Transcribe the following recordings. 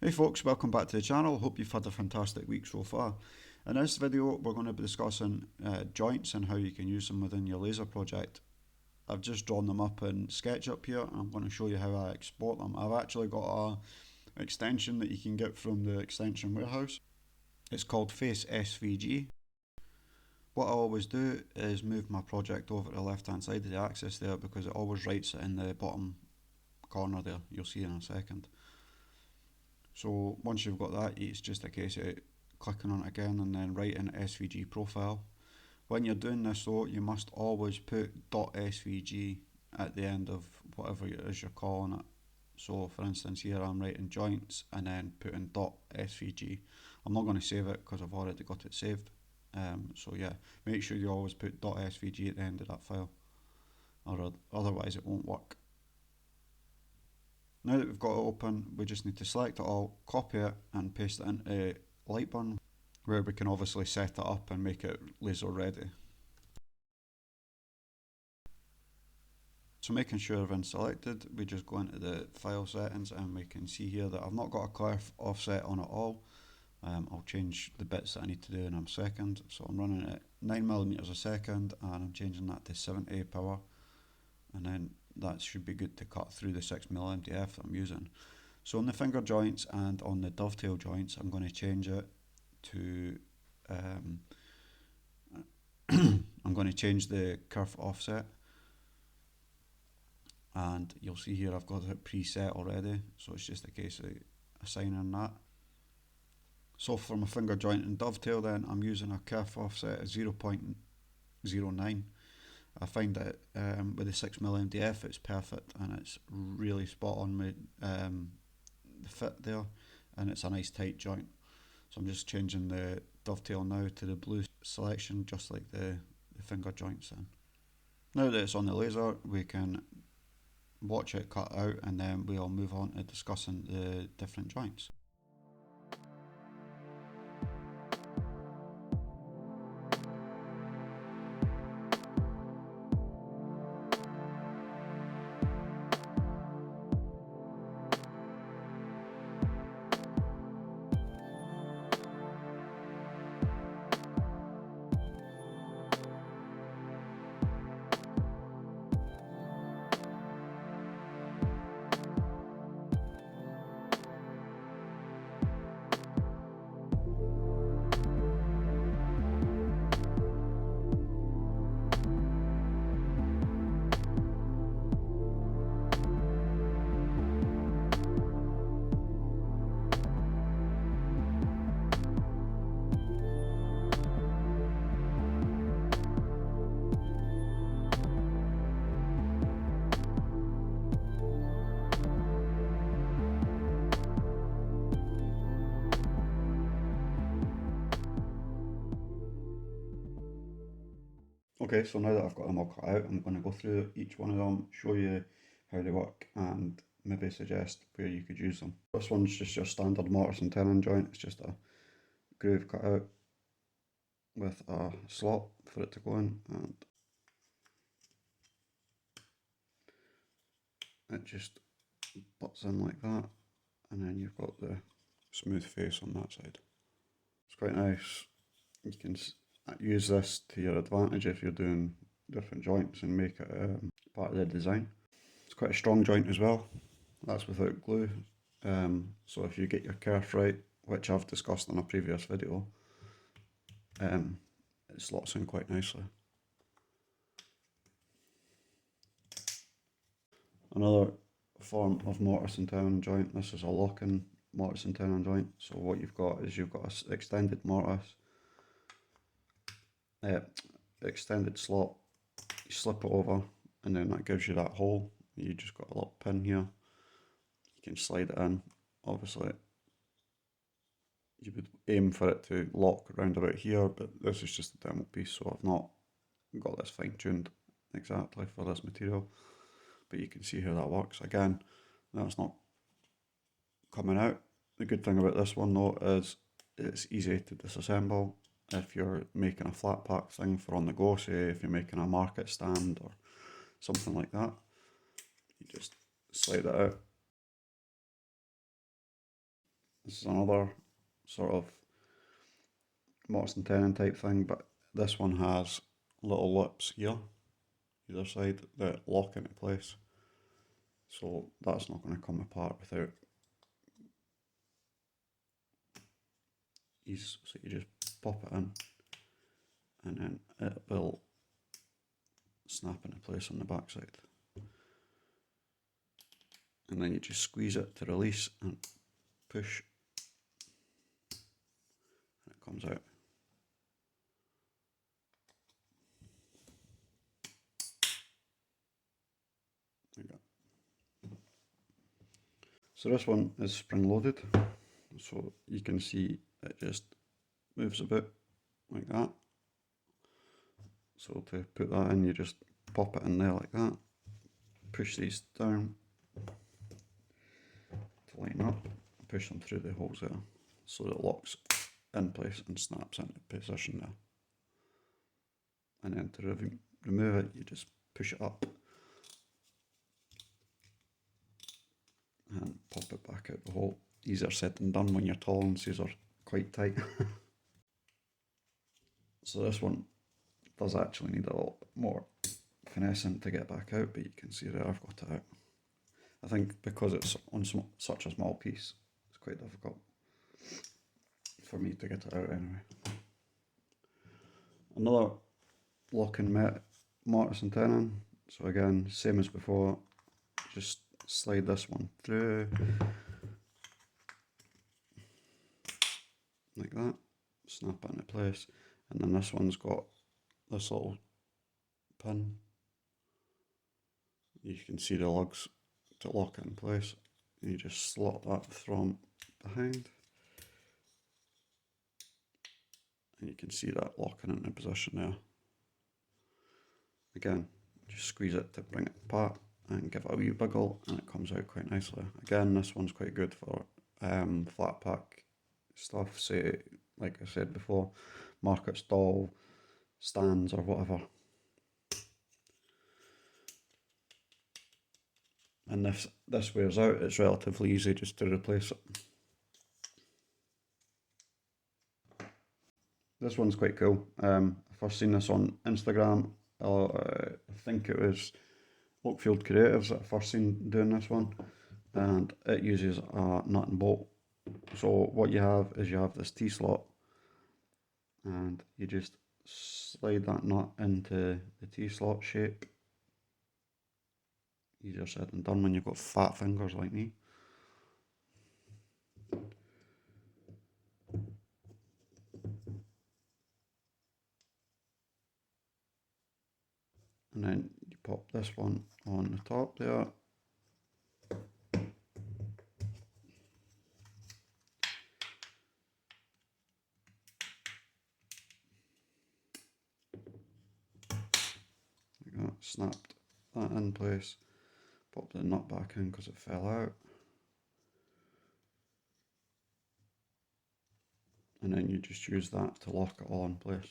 Hey folks, welcome back to the channel. Hope you've had a fantastic week so far. In this video we're going to be discussing joints and how you can use them within your laser project. I've just drawn them up in SketchUp here. I'm going to show you how I export them. I've actually got an extension that you can get from the extension warehouse. It's called Face SVG. What I always do is move my project over to the left hand side of the axis there because it always writes it in the bottom corner there. You'll see in a second. So once you've got that, it's just a case of clicking on it again and then writing SVG profile. When you're doing this though, you must always put .svg at the end of whatever it is you're calling it. So for instance here I'm writing joints and then putting .svg. I'm not going to save it because I've already got it saved. So yeah, make sure you always put .svg at the end of that file, or otherwise it won't work. Now that we've got it open, we just need to select it all, copy it and paste it into Lightburn, where we can obviously set it up and make it laser ready. So making sure everything's selected, we just go into the file settings and we can see here that I've not got a clear offset on it all. I'll change the bits that I need to do in a second. So I'm running it at 9mm a second and I'm changing that to 70 power, and then that should be good to cut through the 6mm MDF that I'm using. So on the finger joints and on the dovetail joints, I'm going to change it to I'm going to change the kerf offset, and you'll see here I've got it preset already, so it's just a case of assigning that. So for my finger joint and dovetail then, I'm using a kerf offset of 0.09. I find that with the 6mm MDF it's perfect and it's really spot on with the fit there, and it's a nice tight joint. So I'm just changing the dovetail now to the blue selection, just like the finger joints then. Now that it's on the laser, we can watch it cut out and then we'll move on to discussing the different joints. Okay, so now that I've got them all cut out, I'm going to go through each one of them, show you how they work and maybe suggest where you could use them. This one's just your standard mortise and tenon joint. It's just a groove cut out with a slot for it to go in, and it just butts in like that, and then you've got the smooth face on that side. It's quite nice. You can use this to your advantage if you're doing different joints and make it part of the design. It's quite a strong joint as well. That's without glue. So if you get your kerf right, which I've discussed in a previous video, it slots in quite nicely. Another form of mortise and tenon joint. This is a lock-in mortise and tenon joint. So what you've got is you've got an extended mortise, extended slot. You slip it over, and then that gives you that hole. You just got a little pin here. You can slide it in. Obviously, you would aim for it to lock around about here, but this is just a demo piece, so I've not got this fine-tuned exactly for this material. But you can see how that works. Again, that's not coming out. The good thing about this one though is it's easy to disassemble. If you're making a flat pack thing for on the go, say if you're making a market stand or something like that, you just slide it out This is another sort of Mortise and tenon type thing, but this one has little lips here, either side, that lock into place. So that's not going to come apart without ease. So you just pop it in, and then it will snap into place on the back side. And then you just squeeze it to release and push, and it comes out. There you go. So this one is spring loaded, so you can see it just moves about like that. So to put that in, you just pop it in there like that, push these down to line up, push them through the holes there, so that it locks in place and snaps into position there. And then to remove it, you just push it up and pop it back out the hole. Easier said than done when your tolerances are quite tight. So this one does actually need a lot more finessing to get back out, but you can see there I've got it out. I think because it's on such a small piece, it's quite difficult for me to get it out anyway. Another locking mortise and tenon. So again, same as before, just slide this one through like that, snap it into place, and then this one's got this little pin. You can see the lugs to lock it in place. You just slot that from behind, and you can see that locking into position there. Again, just squeeze it to bring it apart and give it a wee wiggle, and it comes out quite nicely. Again, this one's quite good for flat pack stuff, say, like I said before, market stall, stands or whatever. And if this wears out, it's relatively easy just to replace it. This one's quite cool. I first seen this on Instagram. I think it was Oakfield Creatives that I first seen doing this one, and it uses a nut and bolt. So what you have is you have this T-slot, and you just slide that nut into the T-slot shape. Easier said than done when you've got fat fingers like me. And then you pop this one on the top there. Like that, snapped that in place. Pop the nut back in because it fell out. And then you just use that to lock it all in place.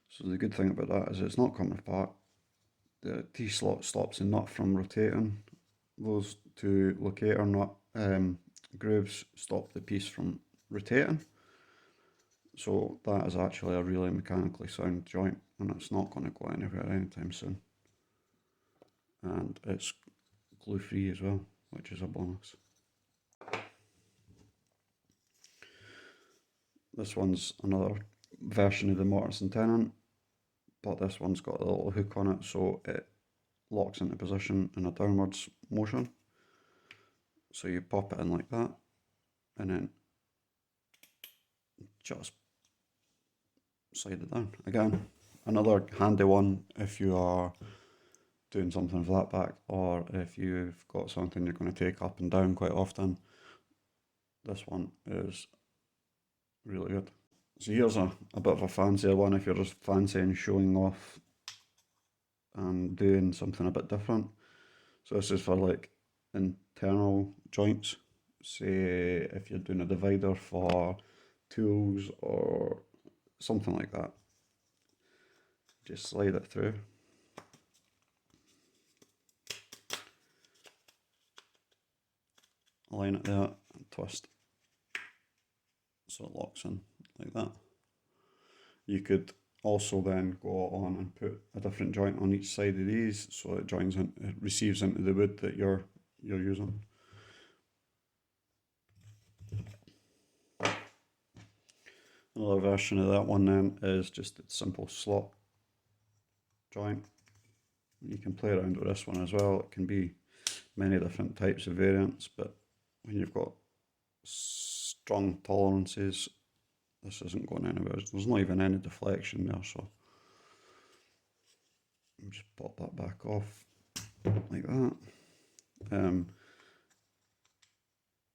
So the good thing about that is it's not coming apart. The T-slot stops the nut from rotating. Those two locator nut grooves stop the piece from rotating. So that is actually a really mechanically sound joint, and it's not going to go anywhere anytime soon. And it's glue free as well, which is a bonus. This one's another version of the mortise and tenon, but this one's got a little hook on it, so it locks into position in a downwards motion. So you pop it in like that, and then just slide it down. Again, another handy one if you are doing something flat back, or if you've got something you're going to take up and down quite often. This one is really good. So here's a bit of a fancier one if you're just fancying showing off and doing something a bit different. So this is for like internal joints. Say if you're doing a divider for tools or something like that. just slide it through. Align it there and twist so it locks in like that. You could also then go on and put a different joint on each side of these so it joins in, it receives into the wood that you're using. Another version of that one then is just a simple slot joint. You can play around with this one as well. It can be many different types of variants, but when you've got strong tolerances, this isn't going anywhere. There's not even any deflection there, so just pop that back off like that.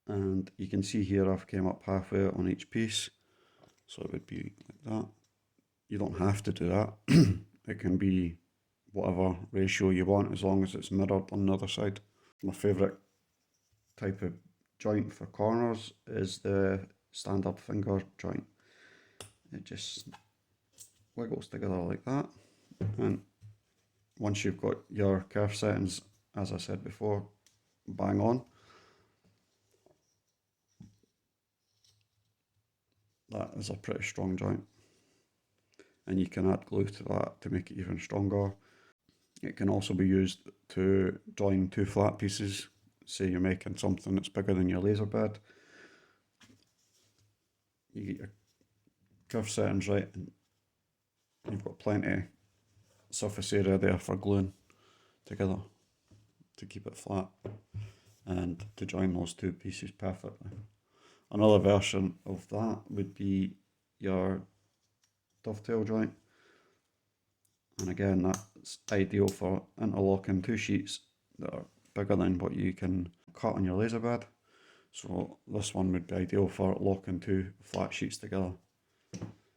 And you can see here I've came up halfway on each piece, so it would be like that. You don't have to do that. It can be whatever ratio you want as long as it's mirrored on the other side. My favourite type of joint for corners is the standard finger joint. It just wiggles together like that, and once you've got your kerf settings, as I said before, bang on, that is a pretty strong joint, and you can add glue to that to make it even stronger. It can also be used to join two flat pieces. Say you're making something that's bigger than your laser bed, you get your kerf settings right and you've got plenty surface area there for gluing together to keep it flat and to join those two pieces perfectly. Another version of that would be your dovetail joint, and again that's ideal for interlocking two sheets that are bigger than what you can cut on your laser bed. So this one would be ideal for locking two flat sheets together.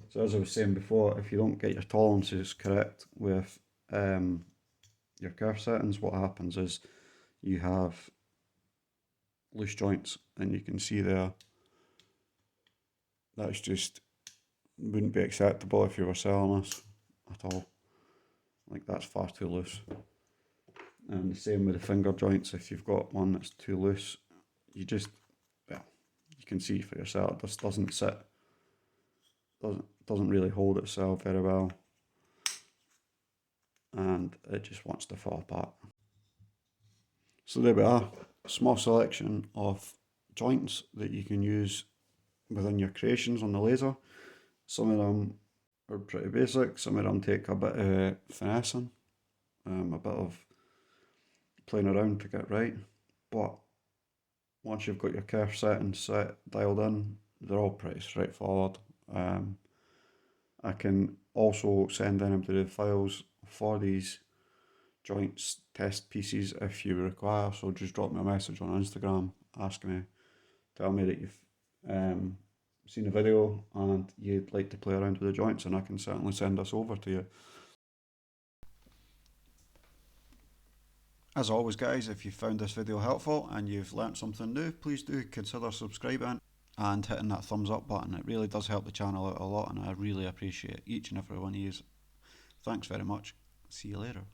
So as I was saying before, if you don't get your tolerances correct with your kerf settings, what happens is you have loose joints, and you can see there that's just wouldn't be acceptable if you were selling this at all. Like, that's far too loose. And the same with the finger joints. If you've got one that's too loose, you just, well, you can see for yourself, this doesn't sit, doesn't really hold itself very well, and it just wants to fall apart. So there we are, a small selection of joints that you can use within your creations on the laser. Some of them are pretty basic, some of them take a bit of finessing, a bit of playing around to get right, but once you've got your kerf settings dialed in, they're all pretty straightforward. I can also send anybody the files for these joints test pieces if you require, so just drop me a message on Instagram, tell me that you've seen the video and you'd like to play around with the joints, and I can certainly send this over to you. As always guys, if you found this video helpful and you've learnt something new, please do consider subscribing and hitting that thumbs up button. It really does help the channel out a lot, and I really appreciate each and every one of you. Thanks very much. See you later.